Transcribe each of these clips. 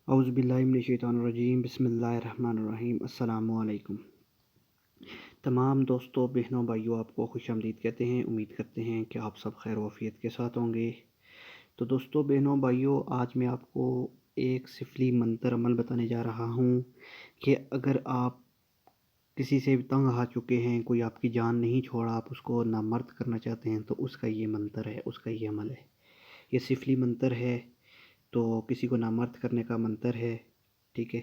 اعوذ باللہ من الشیطان الرجیم، بسم اللہ الرحمن الرحیم۔ السلام علیکم تمام دوستوں، بہنوں، بھائیوں، آپ کو خوش آمدید کہتے ہیں۔ امید کرتے ہیں کہ آپ سب خیر و عافیت کے ساتھ ہوں گے۔ تو دوستوں، بہنوں، بھائیوں، آج میں آپ کو ایک سفلی منتر عمل بتانے جا رہا ہوں کہ اگر آپ کسی سے تنگ آ چکے ہیں، کوئی آپ کی جان نہیں چھوڑا، آپ اس کو نامرد کرنا چاہتے ہیں، تو اس کا یہ منتر ہے، اس کا یہ عمل ہے۔ یہ سفلی منتر ہے، تو کسی کو نامرد کرنے کا منتر ہے، ٹھیک ہے۔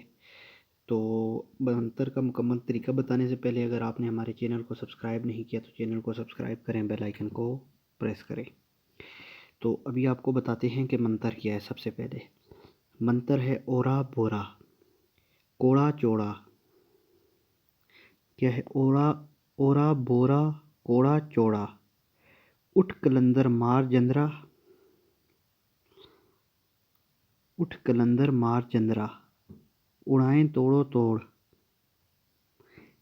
تو منتر کا مکمل طریقہ بتانے سے پہلے اگر آپ نے ہمارے چینل کو سبسکرائب نہیں کیا تو چینل کو سبسکرائب کریں، بیل آئیکن کو پریس کریں۔ تو ابھی آپ کو بتاتے ہیں کہ منتر کیا ہے۔ سب سے پہلے منتر ہے اورا بورا کوڑا چوڑا۔ کیا ہے؟ اورا بورا کوڑا چوڑا، اٹھ کلندر مار جندرا، اٹھ کلندر مار چندرا، اڑائیں توڑو توڑ،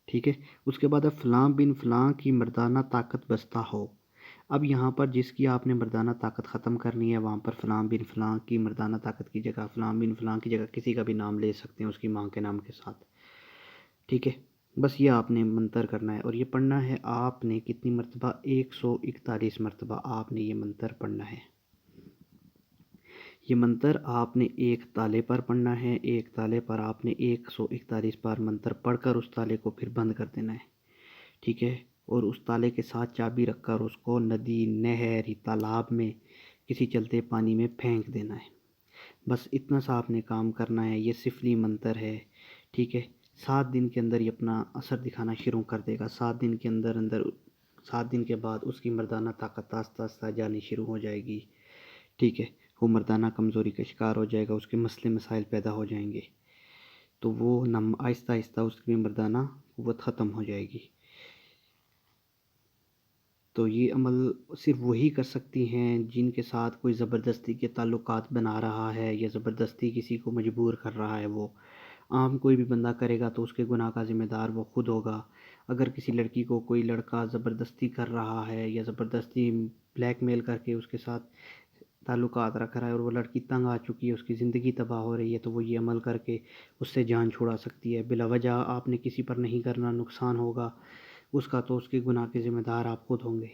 ٹھیک ہے۔ اس کے بعد اب فلاں بن فلاں کی مردانہ طاقت بستہ ہو۔ اب یہاں پر جس کی آپ نے مردانہ طاقت ختم کرنی ہے، وہاں پر فلاں بن فلاں کی مردانہ طاقت کی جگہ فلاں بن فلاں کی جگہ کسی کا بھی نام لے سکتے ہیں، اس کی ماں کے نام کے ساتھ، ٹھیک ہے۔ بس یہ آپ نے منتر کرنا ہے، اور یہ پڑھنا ہے آپ نے کتنی مرتبہ؟ 141 مرتبہ آپ نے یہ منتر پڑھنا ہے۔ یہ منتر آپ نے ایک تالے پر پڑھنا ہے، ایک تالے پر آپ نے 141 بار منتر پڑھ کر اس تالے کو پھر بند کر دینا ہے، ٹھیک ہے۔ اور اس تالے کے ساتھ چابی رکھ کر اس کو ندی، نہر، تالاب میں، کسی چلتے پانی میں پھینک دینا ہے۔ بس اتنا سا آپ نے کام کرنا ہے۔ یہ سفلی منتر ہے، ٹھیک ہے۔ 7 دن کے اندر یہ اپنا اثر دکھانا شروع کر دے گا۔ 7 دن کے اندر 7 دن کے بعد اس کی مردانہ طاقت آہستہ آہستہ جانی شروع ہو جائے گی، ٹھیک ہے۔ وہ مردانہ کمزوری کا شکار ہو جائے گا، اس کے مسئلے مسائل پیدا ہو جائیں گے، تو وہ آہستہ آہستہ اس کی مردانہ قوت ختم ہو جائے گی۔ تو یہ عمل صرف وہی کر سکتی ہیں جن کے ساتھ کوئی زبردستی کے تعلقات بنا رہا ہے، یا زبردستی کسی کو مجبور کر رہا ہے۔ وہ عام کوئی بھی بندہ کرے گا تو اس کے گناہ کا ذمہ دار وہ خود ہوگا۔ اگر کسی لڑکی کو کوئی لڑکا زبردستی کر رہا ہے، یا زبردستی بلیک میل کر کے اس کے ساتھ تعلقات رکھ رہا ہے، اور وہ لڑکی تنگ آ چکی ہے، اس کی زندگی تباہ ہو رہی ہے، تو وہ یہ عمل کر کے اس سے جان چھڑا سکتی ہے۔ بلا وجہ آپ نے کسی پر نہیں کرنا، نقصان ہوگا اس کا، تو اس کے گناہ کے ذمہ دار آپ خود ہوں گے۔